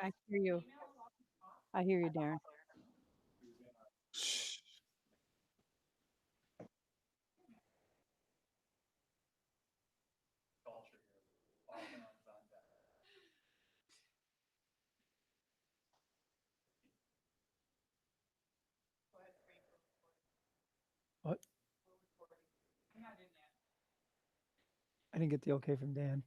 I hear you. I hear you, Darren. What? I didn't get the okay from Dan.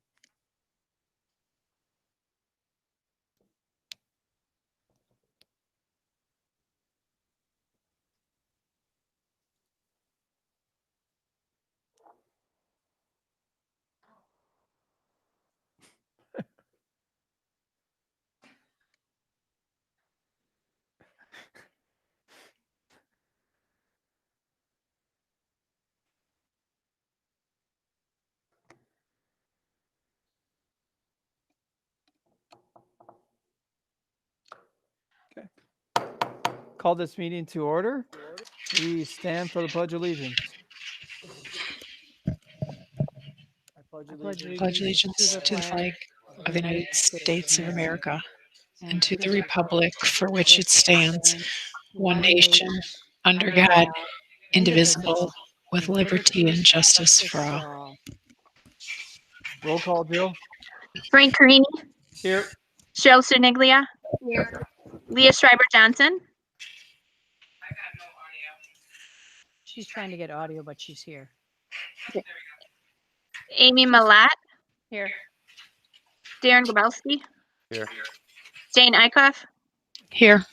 Okay. Call this meeting to order. Please stand for the Pledge of Allegiance. I pledge I pledge Pledge allegiance to allegiance the to the flag flag of of the the United United States of States of America America and and to to the the republic for for which which it it stands, stands, one one nation, nation, under under God, God, indivisible, indivisible, with with liberty liberty and and justice for justice all. for all. Roll call, Jill. Frank Carini, Here. Cheryl Cerniglia, Here. Leah Schreiber Johnson, She's trying to get audio, but she's here. Amy Malat, Here. Darren Grabowski, Here. Jane Eichhoff, Here,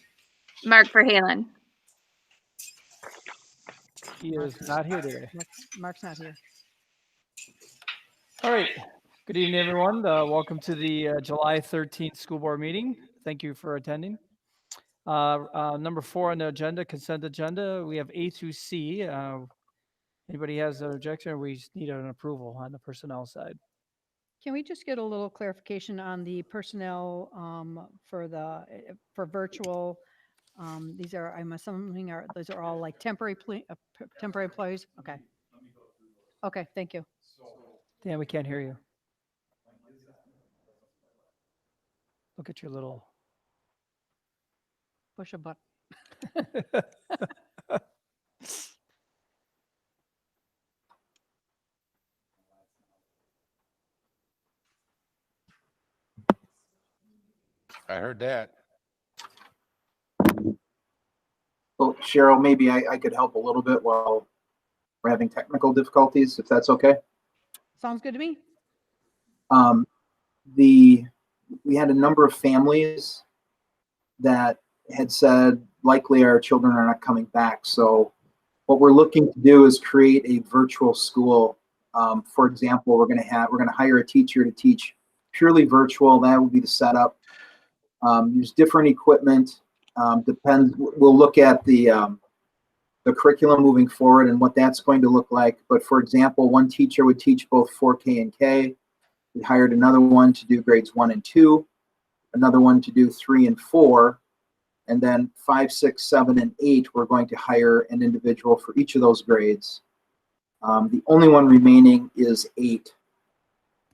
Mark Verhalen. He is not here today. Mark's not here. All right. Good evening, everyone. Welcome to the July 13th school board meeting. Thank you for attending. Number 4 on the agenda, consent agenda. We have A through C. Anybody has an objection? We just need an approval on the personnel side. Can we just get a little clarification on the personnel for virtual? These are, I'm assuming, those are all like temporary employees? Okay. Okay, thank you. Dan, we can't hear you. Look at your little. Push a button. I heard that. Well, Cheryl, maybe I could help a little bit while we're having technical difficulties, if that's okay. Sounds good to me. We had a number of families that had said likely our children are not coming back. So what we're looking to do is create a virtual school. For example, we're going to hire a teacher to teach purely virtual. That would be the setup. Use different equipment. Depends. We'll look at the curriculum moving forward and what that's going to look like. But for example, one teacher would teach both 4K and K. We hired another one to do grades 1 and 2, another one to do 3 and 4, and then 5, 6, 7, and 8, we're going to hire an individual for each of those grades. The only one remaining is 8.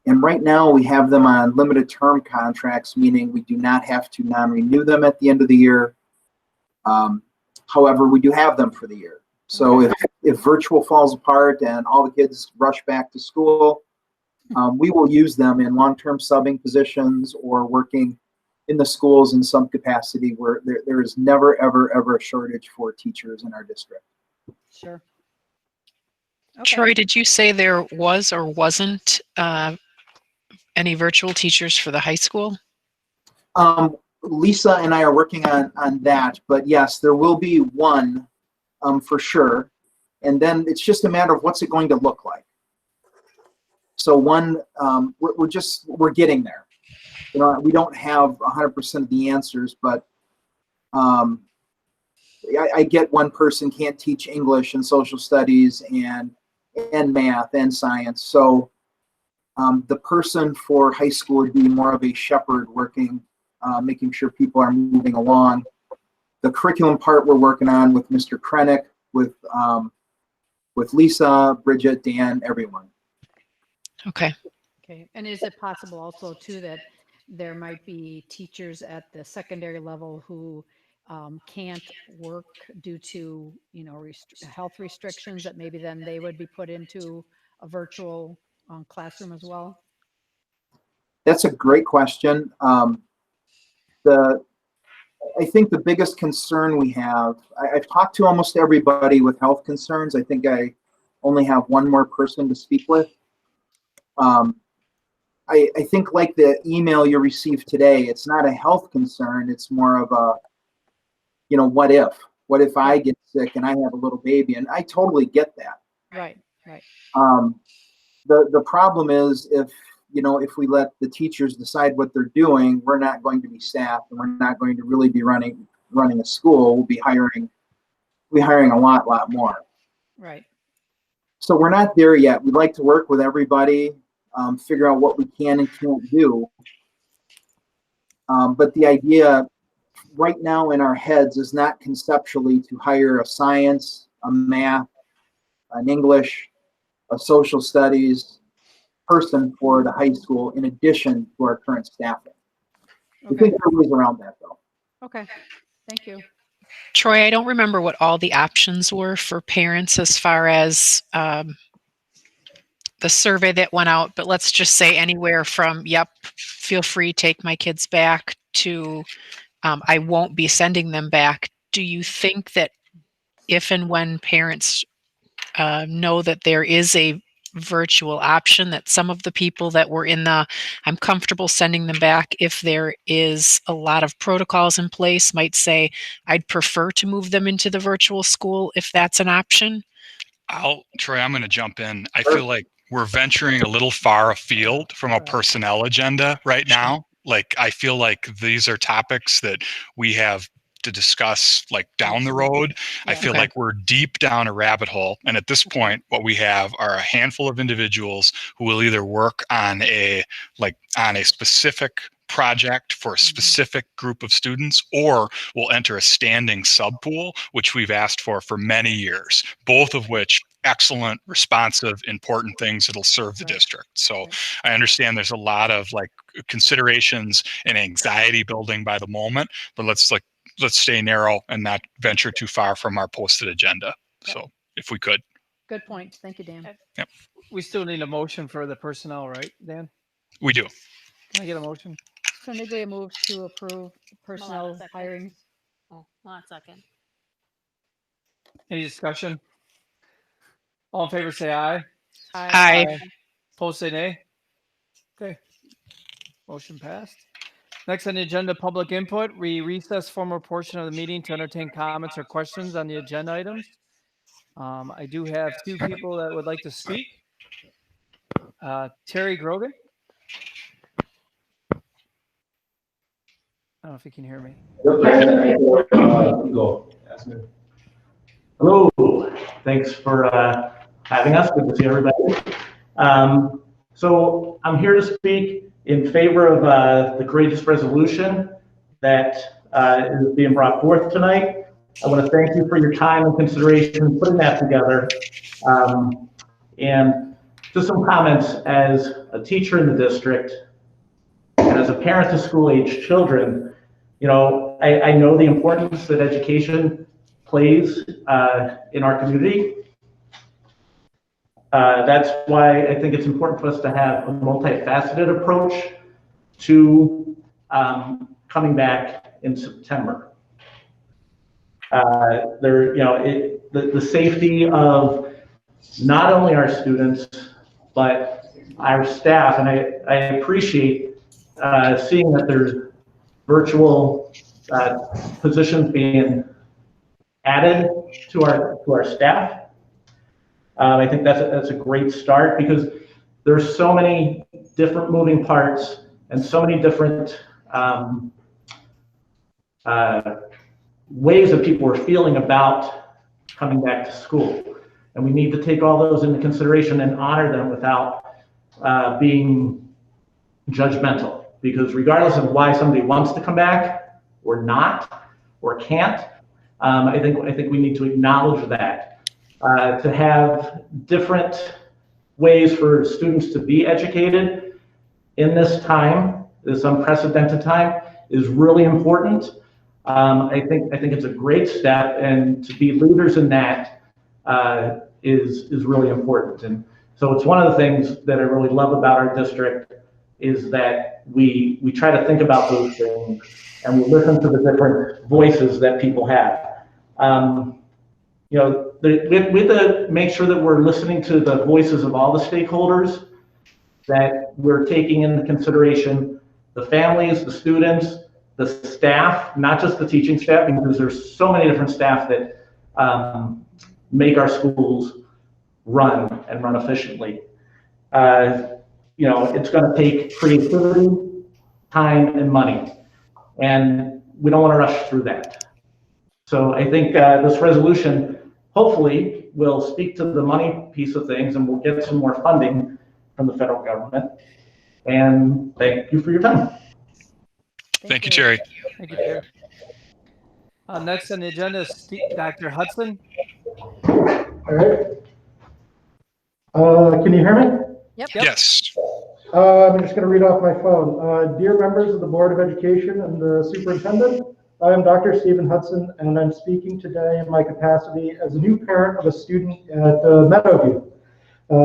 And right now we have them on limited term contracts, meaning we do not have to non-renew them at the end of the year. However, we do have them for the year. So if virtual falls apart and all the kids rush back to school, we will use them in long-term subbing positions or working in the schools in some capacity where there is never, ever, ever a shortage for teachers in our district. Sure. Okay. Troy, did you say there was or wasn't any virtual teachers for the high school? Lisa and I are working on that, but yes, there will be one for sure. And then it's just a matter of what's it going to look like. So one, we're getting there. You know, we don't have 100% of the answers, but I get one person can't teach English and social studies and math and science. So the person for high school would be more of a shepherd working, making sure people are moving along. The curriculum part we're working on with Mr. Krennick, with Lisa, Bridget, Dan, everyone. Okay. Okay. And is it possible also too that there might be teachers at the secondary level who can't work due to, health restrictions, that maybe then they would be put into a virtual classroom as well? That's a great question. I think the biggest concern we have, I've talked to almost everybody with health concerns. I think I only have one more person to speak with. I think like the email you received today, it's not a health concern. It's more of a, what if? What if I get sick and I have a little baby? And I totally get that. Right, right. The problem is if we let the teachers decide what they're doing, we're not going to be staffed, and we're not going to really be running a school. We'll be hiring a lot more. Right. So we're not there yet. We'd like to work with everybody, figure out what we can and can't do. But the idea right now in our heads is not conceptually to hire a science, a math, an English, a social studies person for the high school in addition to our current staffing. I think there are ways around that though. Okay, thank you. Troy, I don't remember what all the options were for parents as far as the survey that went out, but let's just say anywhere from, yep, feel free, take my kids back, to I won't be sending them back. Do you think that if and when parents know that there is a virtual option, that some of the people that were in the I'm comfortable sending them back, if there is a lot of protocols in place, might say I'd prefer to move them into the virtual school if that's an option? Troy, I'm going to jump in. I feel like we're venturing a little far afield from a personnel agenda right now. Like, I feel like these are topics that we have to discuss like down the road. I feel like we're deep down a rabbit hole. And at this point, what we have are a handful of individuals who will either work on a specific project for a specific group of students, or will enter a standing subpool, which we've asked for many years, both of which excellent, responsive, important things that'll serve the district. So I understand there's a lot of like considerations and anxiety building by the moment, but let's stay narrow and not venture too far from our posted agenda. So if we could. Good point. Thank you, Dan. Yep. We still need a motion for the personnel, right, Dan? We do. Can I get a motion? So Niglia moves to approve personnel second. hirings. Oh, hold on a second. Any discussion? All in favor, say aye. Aye. Opposed, say nay. Okay. Motion passed. Next on the agenda, public input. We recess formal portion of the meeting to entertain comments or questions on the agenda items. I do have two people that would like to speak. Terry Grogan. I don't know if you can hear me. Hello, thanks for having us. Good to see everybody. So I'm here to speak in favor of the courageous resolution that is being brought forth tonight. I want to thank you for your time and consideration in putting that together. And just some comments as a teacher in the district and as a parent to school-age children. I know the importance that education plays in our community. That's why I think it's important for us to have a multifaceted approach to coming back in September. The safety of not only our students, but our staff, and I appreciate seeing that there's virtual positions being added to our staff. I think that's a great start, because there's so many different moving parts and so many different ways that people are feeling about coming back to school. And we need to take all those into consideration and honor them without being judgmental. Because regardless of why somebody wants to come back or not or can't, I think we need to acknowledge that. To have different ways for students to be educated in this time this unprecedented time is really important. I think it's a great step, and to be leaders in that is really important. And so it's one of the things that I really love about our district is that we try to think about those things and we listen to the different voices that people have. We have to make sure that we're listening to the voices of all the stakeholders, that we're taking into consideration the families, the students, the staff, not just the teaching staff, because there's so many different staff that make our schools run efficiently. It's going to take creativity, time, and money, and we don't want to rush through that. So I think this resolution hopefully will speak to the money piece of things, and we'll get some more funding from the federal government. And thank you for your time. Thank you, Terry. Thank you, Terry. Next on the agenda is Dr. Hudson. All right. Can you hear me? Yep. Yes. I'm just going to read off my phone. Dear members of the Board of Education and the Superintendent, I am Dr. Stephen Hudson, and I'm speaking today in my capacity as a new parent of a student at Meadowview,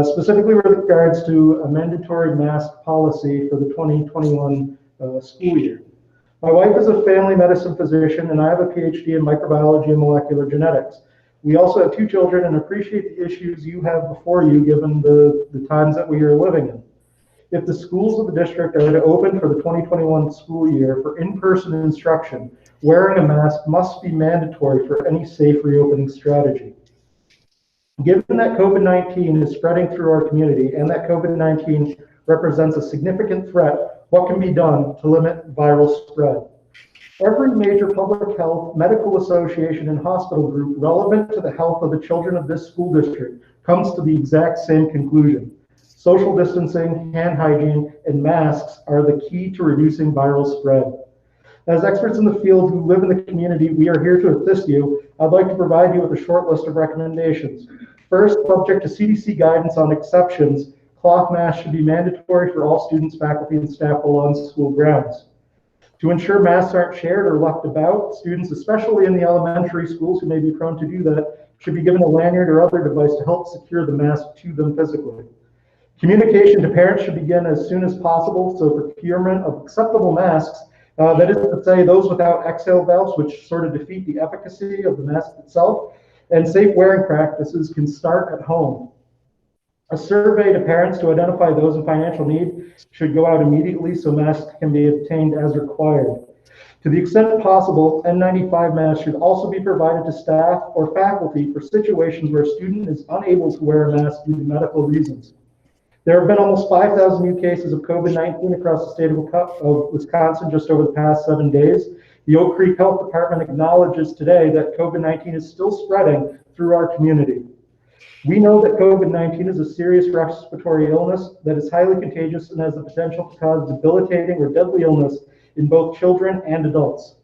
specifically with regards to a mandatory mask policy for the 2021 school year. My wife is a family medicine physician, and I have a PhD in microbiology and molecular genetics. We also have 2 children and appreciate the issues you have before you given the times that we are living in. If the schools of the district are to open for the 2021 school year for in-person instruction, wearing a mask must be mandatory for any safe reopening strategy. Given that COVID-19 is spreading through our community and that COVID-19 represents a significant threat, what can be done to limit viral spread? Every major public health, medical association, and hospital group relevant to the health of the children of this school district comes to the exact same conclusion. Social distancing, hand hygiene, and masks are the key to reducing viral spread. As experts in the field who live in the community we are here to assist you, I'd like to provide you with a short list of recommendations. First, subject to CDC guidance on exceptions, cloth masks should be mandatory for all students, faculty, and staff while on school grounds. To ensure masks aren't shared or left about, students, especially in the elementary schools who may be prone to do that, should be given a lanyard or other device to help secure the mask to them physically. Communication to parents should begin as soon as possible, so procurement of acceptable masks, that is to say those without exhale valves, which sort of defeat the efficacy of the mask itself, and safe wearing practices can start at home. A survey to parents to identify those in financial need should go out immediately so masks can be obtained as required. To the extent possible, N95 masks should also be provided to staff or faculty for situations where a student is unable to wear a mask due to medical reasons. There have been almost 5,000 new cases of COVID-19 across the state of Wisconsin just over the past 7 days. The Oak Creek Health Department acknowledges today that COVID-19 is still spreading through our community. We know that COVID-19 is a serious respiratory illness that is highly contagious and has the potential to cause debilitating or deadly illness in both children and adults.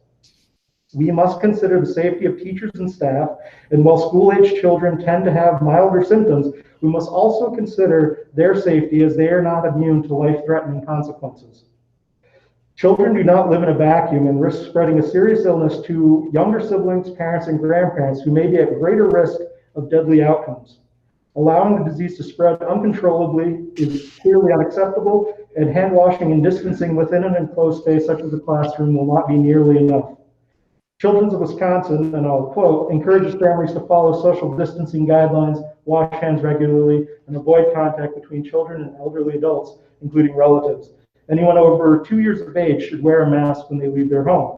We must consider the safety of teachers and staff, and while school-age children tend to have milder symptoms, we must also consider their safety as they are not immune to life-threatening consequences. Children do not live in a vacuum and risk spreading a serious illness to younger siblings, parents, and grandparents who may be at greater risk of deadly outcomes. Allowing the disease to spread uncontrollably is clearly unacceptable, and hand washing and distancing within an enclosed space such as a classroom will not be nearly enough. Children's of Wisconsin, and I'll quote, encourages families to follow social distancing guidelines, wash hands regularly, and avoid contact between children and elderly adults, including relatives. Anyone over 2 years of age should wear a mask when they leave their home.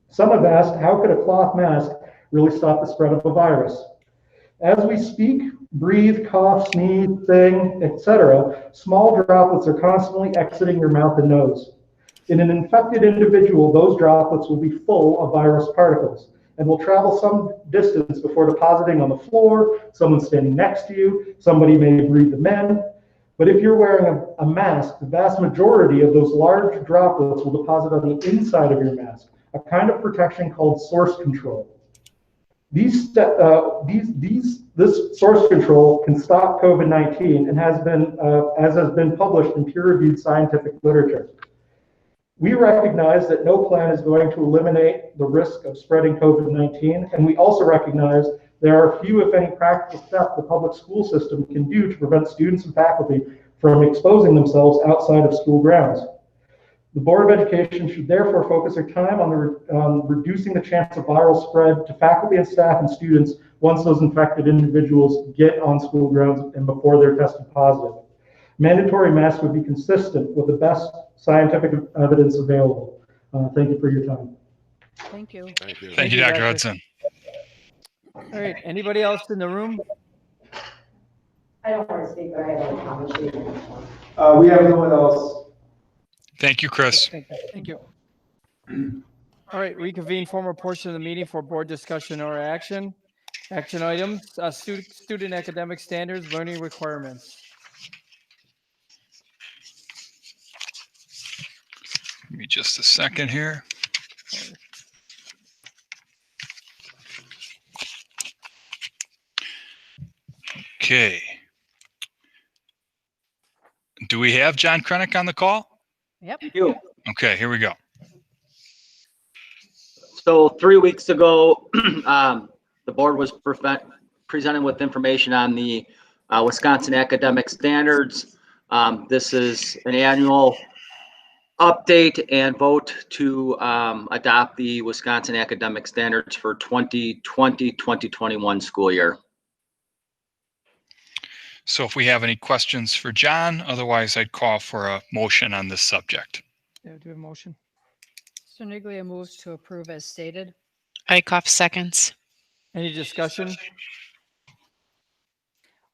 Some have asked, how could a cloth mask really stop the spread of a virus? As we speak, breathe, cough, sneeze, sing, etc., small droplets are constantly exiting your mouth and nose. In an infected individual, those droplets will be full of virus particles and will travel some distance before depositing on the floor, someone standing next to you, somebody may breathe them in. But if you're wearing a mask, the vast majority of those large droplets will deposit on the inside of your mask, a kind of protection called source control. This source control can stop COVID-19 and as has been published in peer-reviewed scientific literature. We recognize that no plan is going to eliminate the risk of spreading COVID-19, and we also recognize there are few, if any, practical steps the public school system can do to prevent students and faculty from exposing themselves outside of school grounds. The Board of Education should therefore focus their time on reducing the chance of viral spread to faculty and staff and students once those infected individuals get on school grounds and before they're tested positive. Mandatory masks would be consistent with the best scientific evidence available. Thank you for your time. Thank you. Thank you. Thank you, Dr. Hudson. All right. Anybody else in the room? I don't want to speak, but I have a conversation. We have no one else. Thank you, Chris. Thank you. All right. Reconvene formal portion of the meeting for board discussion or action. Action items, student academic standards, learning requirements. Give me just a second here. Okay. Do we have John Krennick on the call? Yep. You. Okay, here we go. So 3 weeks ago, the board was presented with information on the Wisconsin academic standards. This is an annual update and vote to adopt the Wisconsin academic standards for 2020-2021 school year. So if we have any questions for John, otherwise I'd call for a motion on this subject. Yeah, do we have a motion? Mr. Niglia moves to approve as stated. Eichhoff seconds. Any discussion?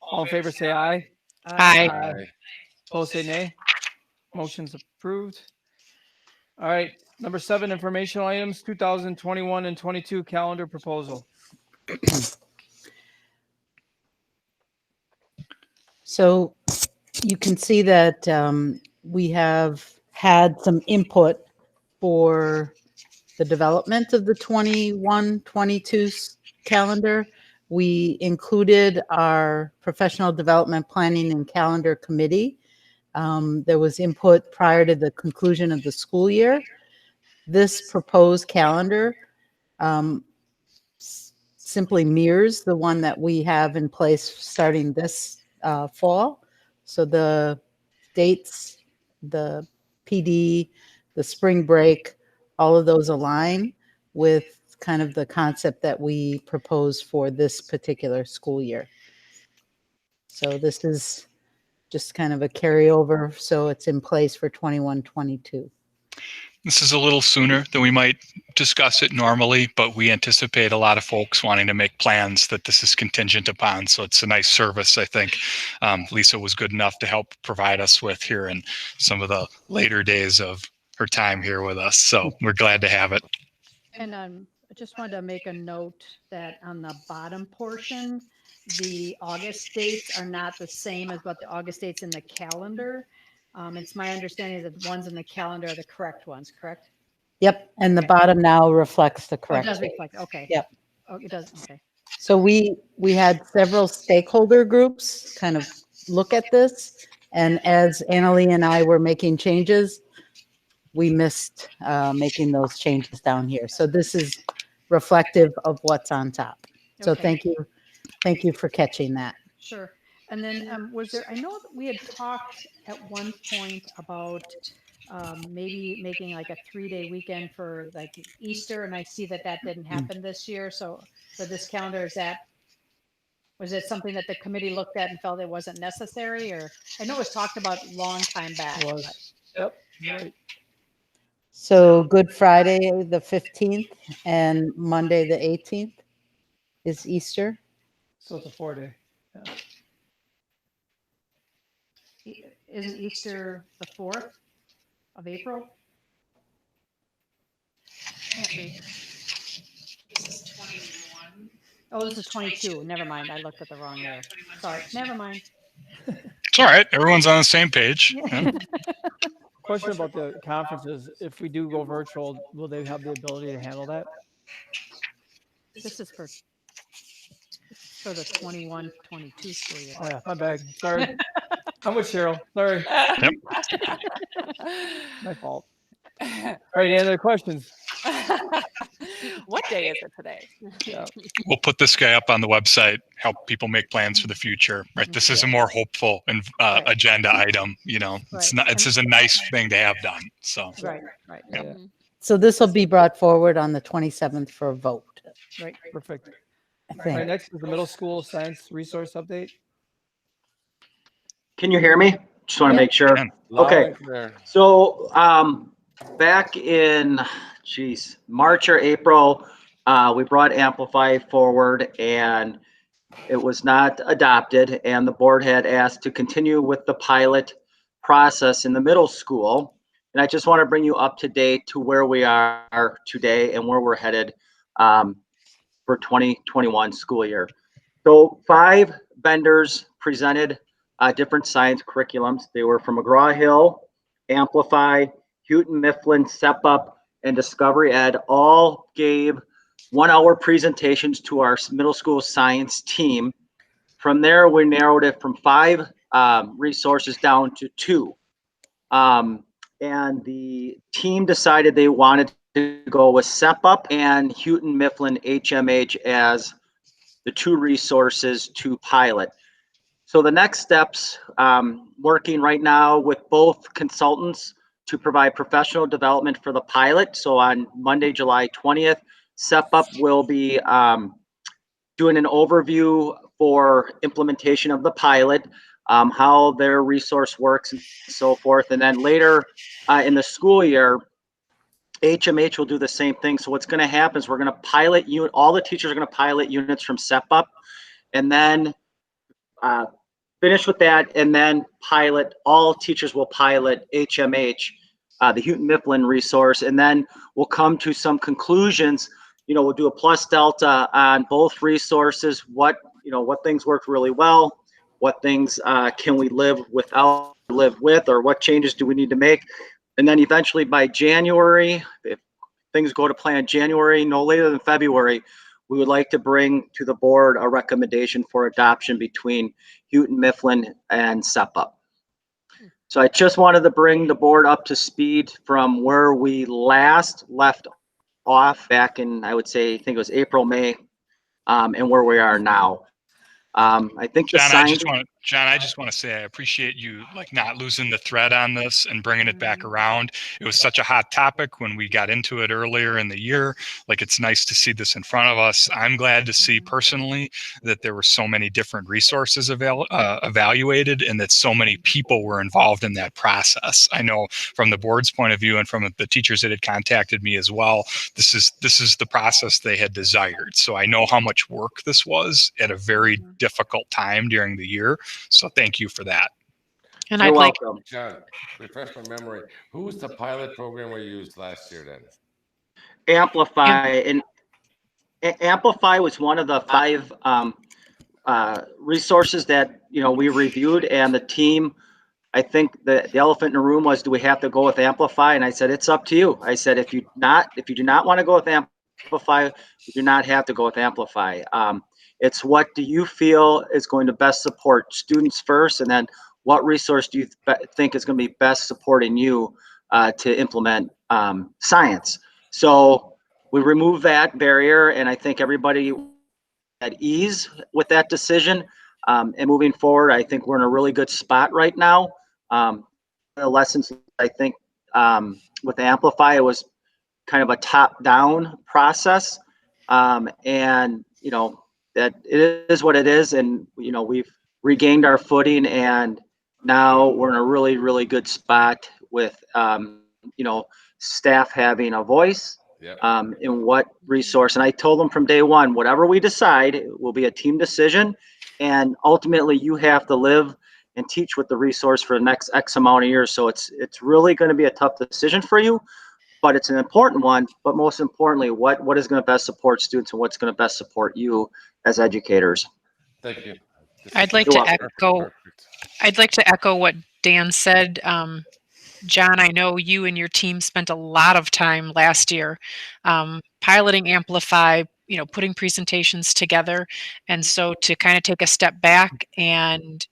All in favor, say aye. Aye. Aye. Opposed, say nay. Motion's approved. All right. Number 7, informational items, 2021 and 22 calendar proposal. So you can see that we have had some input for the development of the 21-22 calendar. We included our professional development planning and calendar committee. There was input prior to the conclusion of the school year. This proposed calendar simply mirrors the one that we have in place starting this fall. So the dates, the PD, the spring break, all of those align with kind of the concept that we propose for this particular school year. So this is just kind of a carryover, so it's in place for 21-22. This is a little sooner than we might discuss it normally, but we anticipate a lot of folks wanting to make plans that this is contingent upon. So it's a nice service, I think. Lisa was good enough to help provide us with here in some of the later days of her time here with us. So we're glad to have it. And I just wanted to make a note that on the bottom portion, the August dates are not the same as what the August dates in the calendar. It's my understanding that the ones in the calendar are the correct ones, correct? Yep, and the bottom now reflects the Oh, it correct does date. reflect, okay. Yep. Oh, it does, okay. So we had several stakeholder groups kind of look at this, and as Annalee and I were making changes, we missed making those changes down here. So this is reflective of what's on top. So Okay. thank you for catching that. Sure. And then was there, I know that we had talked at one point about maybe making like a 3-day weekend for like Easter, and I see that that didn't happen this year. So for this calendar, was it something that the committee looked at and felt it wasn't necessary? Or I know it was talked about a long time back. It was. Yep. Right. So Good Friday, the 15th, and Monday, the 18th is Easter. So it's a 4-day. Yeah. Isn't Easter the 4th of April? Can't be. This is 21. Oh, this is 22. Never mind. I looked at the wrong year. Sorry. Never mind. It's all right. Everyone's on the same page. Yeah. Question about the conferences. If we do go virtual, will they have the ability to handle that? This is for the 21-22 school year. Oh yeah, my bad. Sorry. I'm with Cheryl. Sorry. Yep. My fault. All right, any other questions? What day is it today? Yeah. We'll put this guy up on the website, help people make plans for the future, right? This is a more hopeful and Right. agenda item, you know, it's Right. not, it's just a nice thing to have done. So, Right, right, Yeah. Mhm. So this will be brought forward on the 27th for a vote, right. Perfect. I All think. right, next is the middle school science resource update. Can you hear me? Just want to Yep. make sure. Can. Loud Okay. and clear. So, back in, March or April, we brought Amplify forward and it was not adopted, and the board had asked to continue with the pilot process in the middle school. And I just want to bring you up to date to where we are today and where we're headed for 2021 school year. So 5 vendors presented different science curriculums. They were from McGraw-Hill, Amplify, Houghton Mifflin, SEPUP, and Discovery Ed. All gave 1-hour presentations to our middle school science team. From there, we narrowed it from 5 resources down to 2. And the team decided they wanted to go with SEPUP and Houghton Mifflin HMH as the 2 resources to pilot. So the next steps, working right now with both consultants to provide professional development for the pilot. So on Monday, July 20th, SEPUP will be doing an overview for implementation of the pilot, how their resource works and so forth. And then later in the school year, HMH will do the same thing. So what's going to happen is we're going to pilot all the teachers are going to pilot units from SEPUP, and then finish with that, and then all teachers will pilot HMH, the Houghton Mifflin resource, and then we'll come to some conclusions. We'll do a plus delta on both resources, what things worked really well, what things can we live with, or what changes do we need to make. And then eventually by January, if things go to plan, January, no later than February, we would like to bring to the board a recommendation for adoption between Houghton Mifflin and SEPUP. So I just wanted to bring the board up to speed from where we last left off back in, I think it was April, May, and where we are now. I think the John, science. I just want to say I appreciate you not losing the thread on this and bringing it back around. It was such a hot topic when we got into it earlier in the year. It's nice to see this in front of us. I'm glad to see personally that there were so many different resources evaluated and that so many people were involved in that process. I know from the board's point of view and from the teachers that had contacted me as well, this is the process they had desired. So I know how much work this was at a very difficult time during the year. So thank you for that. And You're I'd like, welcome. John, refresh my memory. Who was the pilot program we used last year then? Amplify, and Amplify was one of the 5 resources that we reviewed, and the team. I think the elephant in the room was, do we have to go with Amplify? And I said, it's up to you. I said, if you do not want to go with Amplify, you do not have to go with Amplify. It's what do you feel is going to best support students first, and then what resource do you think is going to be best supporting you to implement science? So we remove that barrier, and I think everybody at ease with that decision. And moving forward, I think we're in a really good spot right now. The lessons, I think, with Amplify, it was kind of a top-down process, and that it is what it is, and we've regained our footing, and now we're in a really, really good spot with staff having a voice. Yep. In what resource. And I told them from day one, whatever we decide, it will be a team decision. And ultimately, you have to live and teach with the resource for the next X amount of years. So it's really going to be a tough decision for you, but it's an important one. But most importantly, what is going to best support students and what's going to best support you as educators. Thank you. I'd like to echo what Dan said. John, I know you and your team spent a lot of time last year piloting Amplify, putting presentations together. And so to kind of take a step back and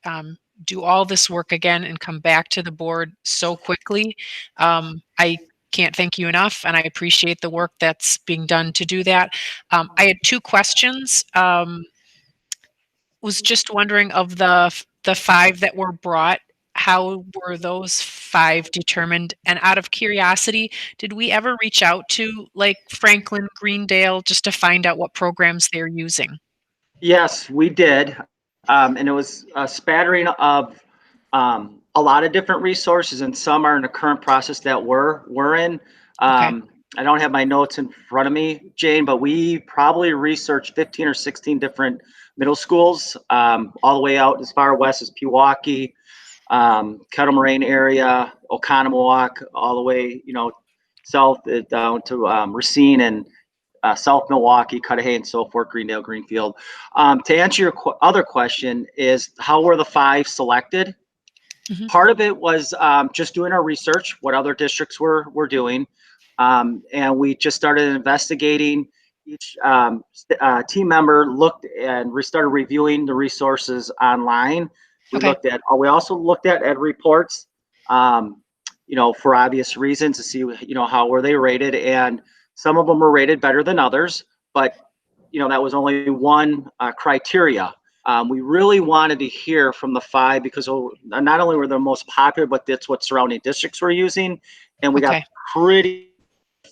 do all this work again and come back to the board so quickly, I can't thank you enough, and I appreciate the work that's being done to do that. I had two questions. Was just wondering, of the 5 that were brought, how were those 5 determined? And out of curiosity, did we ever reach out to like Franklin, Greendale, just to find out what programs they're using? Yes, we did. And it was a spattering of a lot of different resources, and some are in the current process that we're in. I don't have my notes in front of me, Jane, but we probably researched 15 or 16 different middle schools, all the way out as far west as Pewaukee, Kettle Moraine area, Oconomowoc, all the way, south down to Racine and South Milwaukee, Cudahy, and so forth, Greendale, Greenfield. To answer your other question is, how were the 5 selected? Part of it was just doing our research, what other districts were doing. And we just started investigating. Each team member looked and we started reviewing the resources online. We also looked at ed reports, for obvious reasons, to see, how were they rated. And some of them were rated better than others, but, that was only one criteria. We really wanted to hear from the 5 because not only were they most popular, but that's what surrounding districts were using. And we got pretty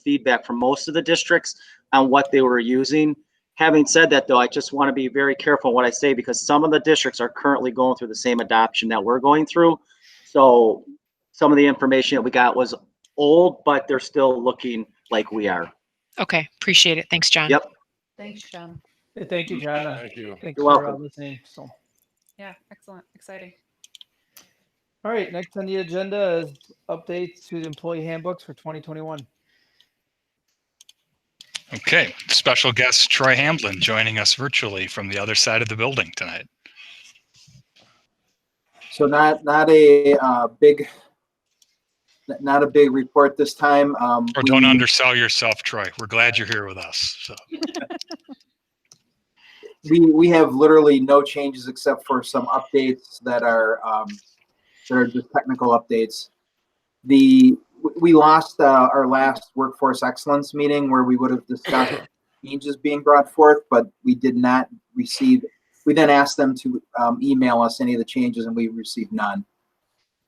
feedback from most of the districts on what they were using. Having said that, though, I just want to be very careful what I say, because some of the districts are currently going through the same adoption that we're going through. So some of the information that we got was old, but they're still looking like we are. Okay, appreciate it. Thanks, John. Yep. Thanks, John. Hey, thank you, John. Thank you. Thanks You're for welcome. listening. So, Yeah, excellent, exciting. all right, next on the agenda is updates to the employee handbooks for 2021. Okay, special guest Troy Hamblin joining us virtually from the other side of the building tonight. So not a big report this time. Don't undersell yourself, Troy. We're glad you're here with us. So. We have literally no changes except for some updates that are just technical updates. We lost our last workforce excellence meeting where we would have discussed changes being brought forth, but we did not receive. We then asked them to email us any of the changes, and we received none.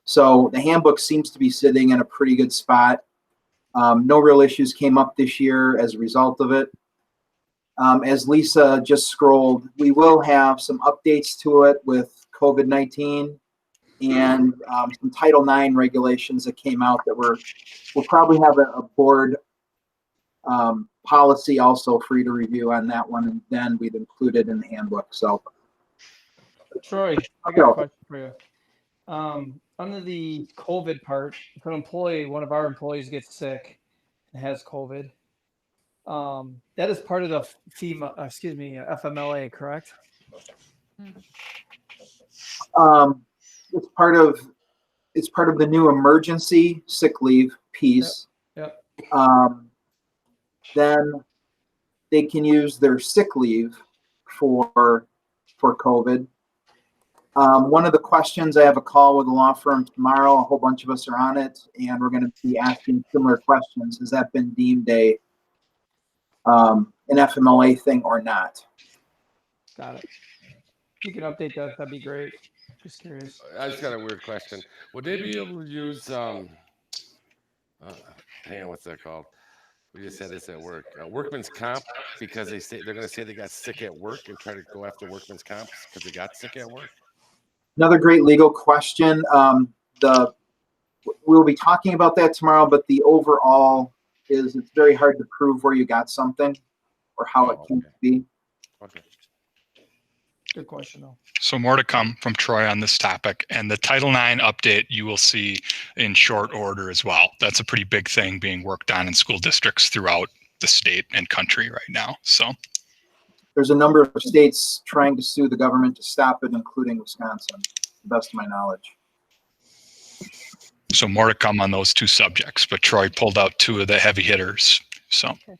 So the handbook seems to be sitting in a pretty good spot. No real issues came up this year as a result of it. As Lisa just scrolled, we will have some updates to it with COVID-19 and some Title IX regulations that came out that we'll probably have a board policy also for you to review on that one, and then we'd include it in the handbook. So, Troy, I got a question for you. Under the COVID part, if one of our employees gets sick and has COVID, that is part of the FMLA, correct? It's part of the new emergency sick leave piece. Yep. Then they can use their sick leave for COVID. One of the questions, I have a call with a law firm tomorrow. A whole bunch of us are on it, and we're going to be asking similar questions. Has that been deemed an FMLA thing or not? Got it. You can update that. That'd be great. Just curious. I just got a weird question. Would they be able to use hang on, what's that called? We just said this at work. Workman's comp, because they're going to say they got sick at work and try to go after workman's comp because they got sick at work. Another great legal question. We'll be talking about that tomorrow, but the overall is it's very hard to prove where you got something or how it can be. Okay. Good question, though. So more to come from Troy on this topic, and the Title IX update you will see in short order as well. That's a pretty big thing being worked on in school districts throughout the state and country right now. So there's a number of states trying to sue the government to stop it, including Wisconsin, to the best of my knowledge. So more to come on those two subjects, but Troy pulled out 2 of the heavy hitters. So Okay.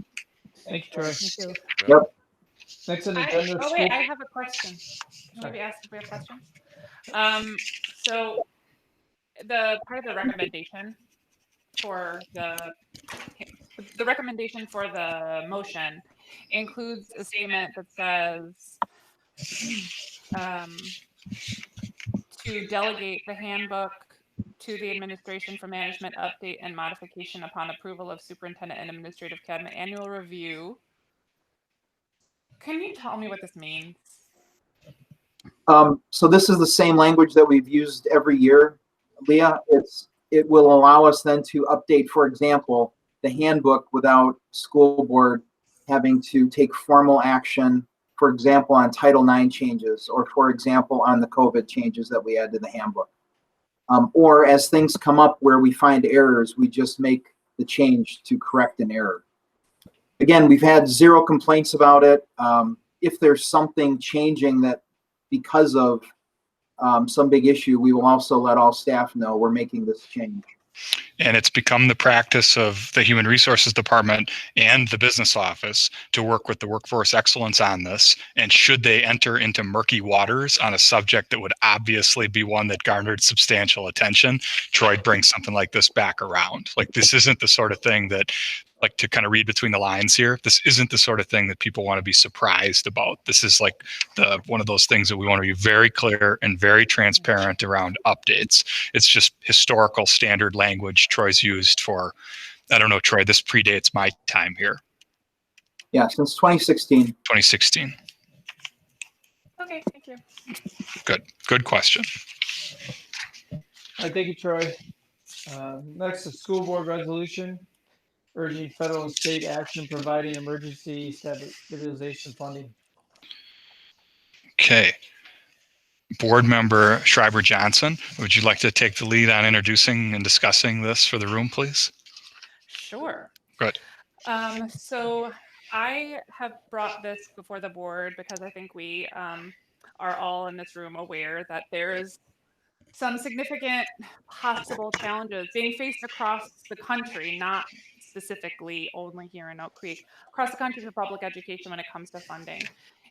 Thank you, Troy. Thank you. Yep. Next on the agenda. Oh wait, I have a question. Can we be asked if we have questions? So the part of the recommendation for the recommendation for the motion includes a statement that says to delegate the handbook to the administration for management update and modification upon approval of superintendent and administrative cabinet annual review. Can you tell me what this means? So this is the same language that we've used every year, Leah. It will allow us then to update, for example, the handbook without school board having to take formal action, for example, on Title IX changes, or for example, on the COVID changes that we add to the handbook. Or as things come up where we find errors, we just make the change to correct an error. Again, we've had 0 complaints about it. If there's something changing that because of some big issue, we will also let all staff know we're making this change. And it's become the practice of the Human Resources Department and the business office to work with the Workforce Excellence on this. And should they enter into murky waters on a subject that would obviously be one that garnered substantial attention, Troy brings something like this back around. Like, this isn't the sort of thing that, like, to kind of read between the lines here, this isn't the sort of thing that people want to be surprised about. This is like one of those things that we want to be very clear and very transparent around updates. It's just historical standard language Troy's used for, I don't know, Troy, this predates my time here. Yeah, since 2016. 2016. Okay, thank you. Good question. All right, thank you, Troy. Next, the school board resolution urging federal and state action providing emergency stabilization funding. Okay. Board member Schreiber Johnson, would you like to take the lead on introducing and discussing this for the room, please? Sure. Good. So I have brought this before the board because I think we are all in this room aware that there is some significant possible challenges being faced across the country, not specifically only here in Oak Creek, across the country for public education when it comes to funding.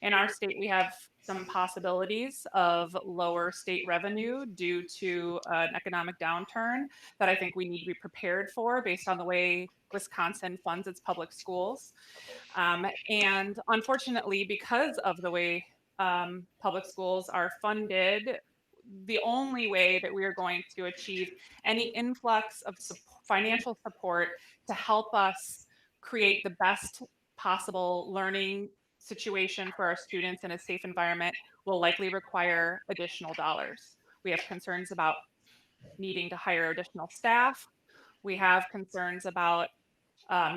In our state, we have some possibilities of lower state revenue due to an economic downturn that I think we need to be prepared for based on the way Wisconsin funds its public schools. And unfortunately, because of the way public schools are funded, the only way that we are going to achieve any influx of financial support to help us create the best possible learning situation for our students in a safe environment will likely require additional dollars. We have concerns about needing to hire additional staff. We have concerns about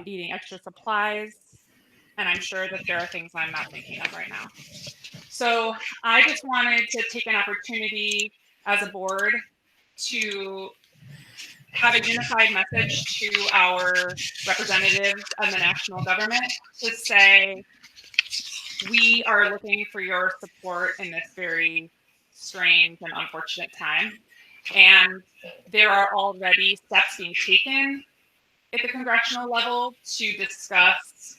needing extra supplies. And I'm sure that there are things I'm not thinking of right now. So I just wanted to take an opportunity as a board to have a unified message to our representatives in the national government to say, we are looking for your support in this very strange and unfortunate time. And there are already steps being taken at the congressional level to discuss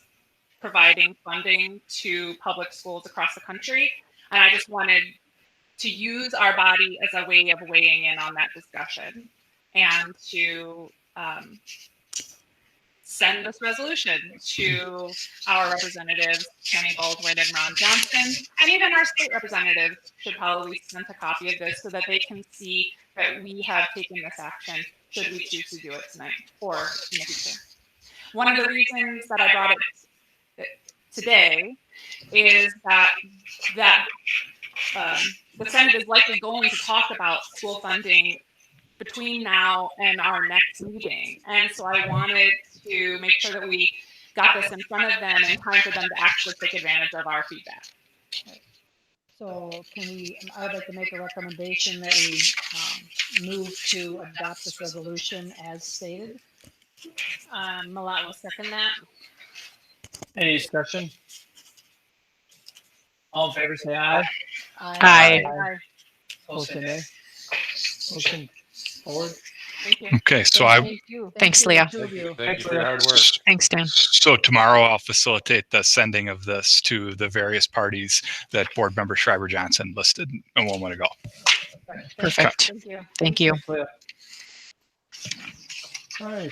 providing funding to public schools across the country. And I just wanted to use our body as a way of weighing in on that discussion and to send this resolution to our representatives, Tammy Baldwin and Ron Johnson, and even our state representatives should probably send a copy of this so that they can see that we have taken this action should we choose to do it tonight or in the future. One of the reasons that I brought it today is that the Senate is likely going to talk about school funding between now and our next meeting. And so I wanted to make sure that we got this in front of them in time for them to actually take advantage of our feedback. So I'd like to make a recommendation that we move to adopt this resolution as stated. Malat will second that. Any discussion? All in favor, say aye. Aye. Opposed, say nay. Motion forward. Thank you. Okay, so Thank you. Thanks, you, Leah. the two of you. Thank you for your hard work. Thanks, Dan. So tomorrow I'll facilitate the sending of this to the various parties that Board Member Schreiber Johnson listed a moment ago. Perfect. Thank you. Thank you. Leah. All right.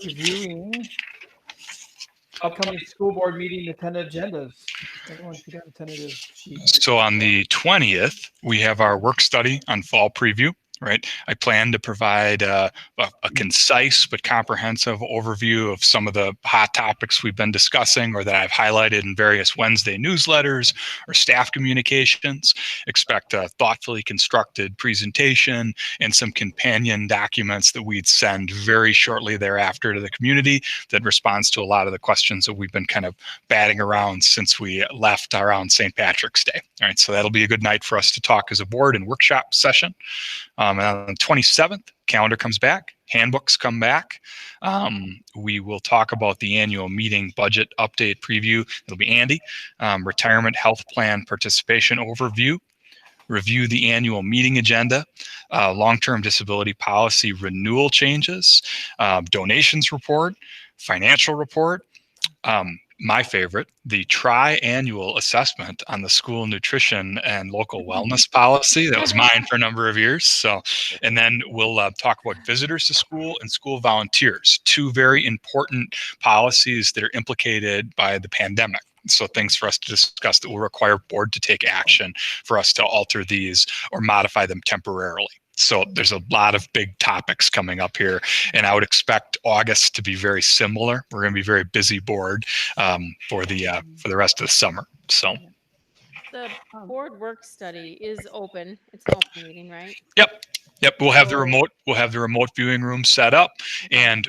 Reviewing upcoming school board meeting attended agendas. Everyone should have a tentative sheet. So on the 20th, we have our work study on fall preview, right? I plan to provide a concise but comprehensive overview of some of the hot topics we've been discussing or that I've highlighted in various Wednesday newsletters or staff communications. Expect a thoughtfully constructed presentation and some companion documents that we'd send very shortly thereafter to the community that responds to a lot of the questions that we've been kind of batting around since we left around St. Patrick's Day. All right, so that'll be a good night for us to talk as a board and workshop session. And on the 27th, calendar comes back, handbooks come back. We will talk about the annual meeting budget update preview. It'll be Andy. Retirement health plan participation overview. Review the annual meeting agenda, long-term disability policy renewal changes, donations report, financial report. My favorite, the tri-annual assessment on the school nutrition and local wellness policy. That was mine for a number of years. So, and then we'll talk about visitors to school and school volunteers, two very important policies that are implicated by the pandemic. So things for us to discuss that will require board to take action for us to alter these or modify them temporarily. So there's a lot of big topics coming up here, and I would expect August to be very similar. We're going to be very busy board for the rest of the summer. So the board work study is open. It's an open meeting, right? Yep, we'll have the remote. We'll have the remote viewing room set up, and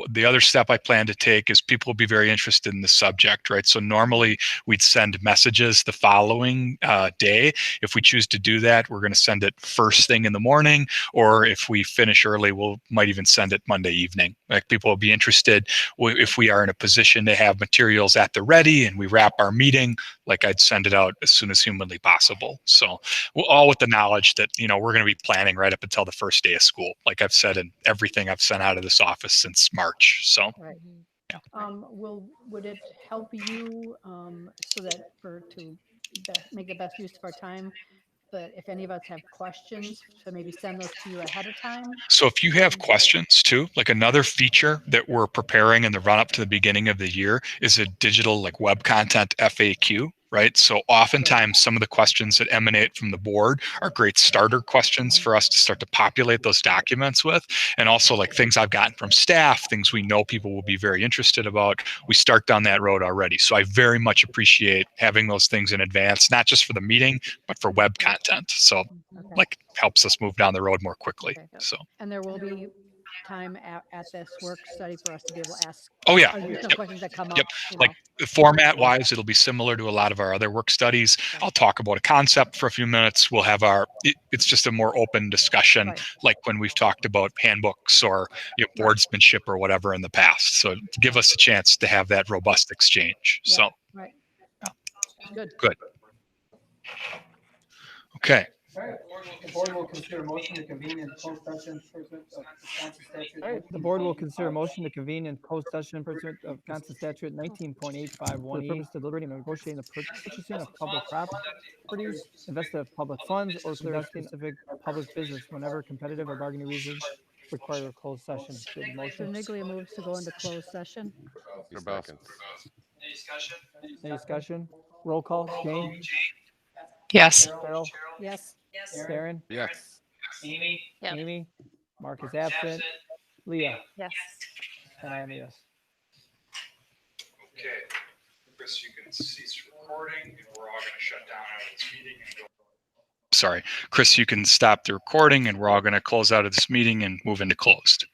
the other step I plan to take is people will be very interested in the subject, right? So normally we'd send messages the following day. If we choose to do that, we're going to send it first thing in the morning, or if we finish early, might even send it Monday evening. Like people will be interested if we are in a position to have materials at the ready and we wrap our meeting. Like I'd send it out as soon as humanly possible. So all with the knowledge that we're going to be planning right up until the first day of school, like I've said in everything I've sent out of this office since March. So Right. yeah. Would it help you so that make the best use of our time? But if any of us have questions, so maybe send those to you ahead of time. So if you have questions too, like another feature that we're preparing in the run up to the beginning of the year is a digital like web content FAQ. Right. So oftentimes some of the questions that emanate from the board are great starter questions for us to start to populate those documents with. And also like things I've gotten from staff, things we know people will be very interested about. We start down that road already. So I very much appreciate having those things in advance, not just for the meeting, but for web content. So like helps us move down the road more quickly. So. And there will be time at this work study for us to be able to ask additional questions that come up. Like format wise, it'll be similar to a lot of our other work studies. I'll talk about a concept for a few minutes. We'll have it's just a more open discussion, like when we've talked about handbooks or boardsmanship or whatever in the past. So give us a chance to have that robust exchange. So good. Okay. All right. The board will consider a motion to convene in closed session pursuant of Wisconsin statute. All right. The board will consider a motion to convene in closed session pursuant of Wisconsin statute 19.851E for the purpose of deliberating and negotiating the purchasing of public properties, investing of public funds, or conducting specific public business whenever competitive or bargaining reasons require a closed session. So Niglia moves to go into closed session. Any discussion? Roll call. Jane? Yes. Carol? Yes. Darren? Yes. Amy? Amy? Mark is absent. Leah? Yes. And I am a yes. Okay. Chris, you can cease recording and we're all going to shut down out of this meeting and go. Sorry. Chris, you can stop the recording and we're all going to close out of this meeting and move into closed.